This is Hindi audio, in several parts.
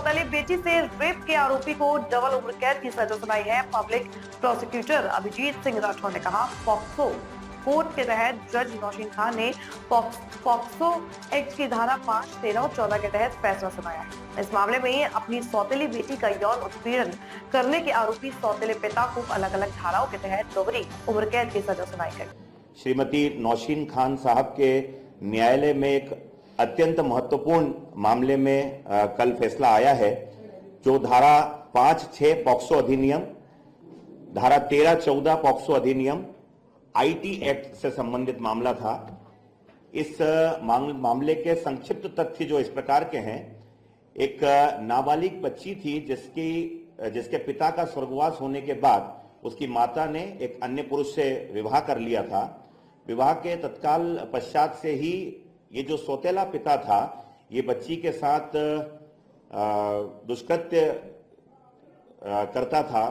सौतेली बेटी से रेप के आरोपी को डबल उम्र कैद की सजा सुनाई है। पब्लिक प्रोसिक्यूटर अभिजीत सिंह राठौर ने कहा, पॉक्सो कोर्ट के तहत जज नौशीन खान ने पॉक्सो एक्ट की धारा 5, 13 और 14 के तहत फैसला सुनाया है। इस मामले में अपनी सौतेली बेटी का यौन उत्पीड़न करने के आरोपी सौतेले पिता को अलग अलग धाराओं के तहत दोहरी उम्र कैद की सजा सुनाई गई। श्रीमती नौशीन खान साहब के न्यायालय में एक अत्यंत महत्वपूर्ण मामले में कल फैसला आया है। जो धारा 5, 6 पॉक्सो अधिनियम, धारा 13, 14 पॉक्सो अधिनियम, आईटी एक्ट से संबंधित मामला था। इस मामले के संक्षिप्त तथ्य जो इस प्रकार के हैं। एक नाबालिग बच्ची थी जिसके पिता का स्वर्गवास होने के बाद उसकी माता ने एक अन्य पुरुष से विवाह कर लिया था। विवाह के तत्काल पश्चात से ही ये जो सौतेला पिता था, ये बच्ची के साथ दुष्कृत्य करता था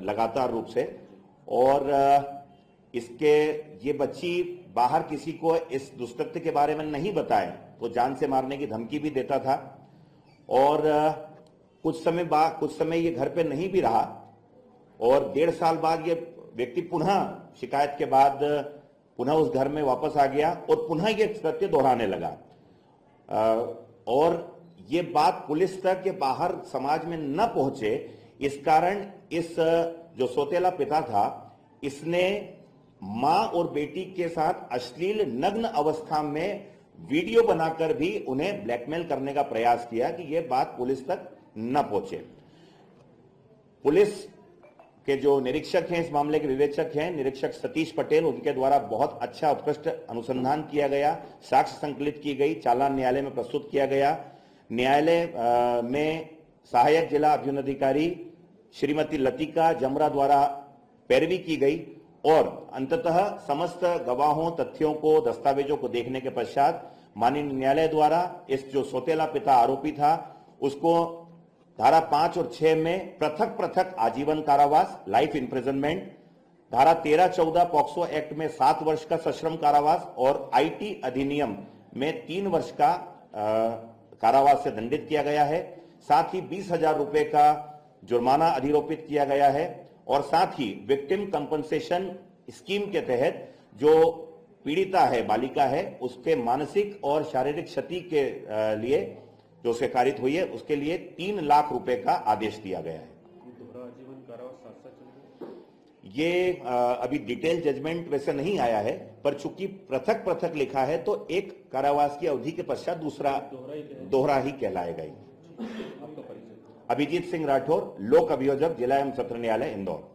लगातार रूप से, और ये बच्ची बाहर किसी को इस दुष्कृत्य के बारे में नहीं बताए तो जान से मारने की धमकी भी देता था। और कुछ समय ये घर पे नहीं भी रहा और 1.5 साल बाद ये व्यक्ति पुनः शिकायत के बाद पुनः उस घर में वापस आ गया और पुनः ये कृत्य दोहराने लगा। और ये बात पुलिस तक के बाहर समाज में न पहुंचे, इस कारण इस जो सौतेला पिता था, इसने मां और बेटी के साथ अश्लील नग्न अवस्था में वीडियो बनाकर भी उन्हें ब्लैकमेल करने का प्रयास किया कि यह बात पुलिस तक न पहुंचे। पुलिस के जो निरीक्षक हैं, इस मामले के विवेचक हैं निरीक्षक सतीश पटेल, उनके द्वारा बहुत अच्छा उत्कृष्ट अनुसंधान किया गया, साक्ष्य संकलित की गई, चालान न्यायालय में प्रस्तुत किया गया। न्यायालय में सहायक जिला अभियोजन अधिकारी श्रीमती लतिका जमरा द्वारा पैरवी की गई और अंततः समस्त गवाहों, तथ्यों को, दस्तावेजों को देखने के पश्चात माननीय न्यायालय द्वारा इस जो सौतेला पिता आरोपी था उसको धारा 5 और 6 में पृथक पृथक आजीवन कारावास, लाइफ इम्प्रिजनमेंट, धारा 13, 14 पॉक्सो एक्ट में 7 वर्ष का सश्रम कारावास और आईटी अधिनियम में 3 वर्ष का कारावास से दंडित किया गया है। साथ ही 20,000 रुपए का जुर्माना अधिरोपित किया गया है और साथ ही विक्टिम कंपनसेशन स्कीम के तहत जो पीड़िता है, बालिका है, उसके मानसिक और शारीरिक क्षति के लिए जो उसके कारित हुई है उसके लिए 3 लाख रुपए का आदेश दिया गया है। ये अभी डिटेल जजमेंट वैसे नहीं आया है, पर चूंकि पृथक पृथक लिखा है तो एक कारावास की अवधि के पश्चात दूसरा दोहरा ही कहलाएगा। अभिजीत सिंह राठौर, लोक अभियोजक, जिला एवं सत्र न्यायालय, इंदौर।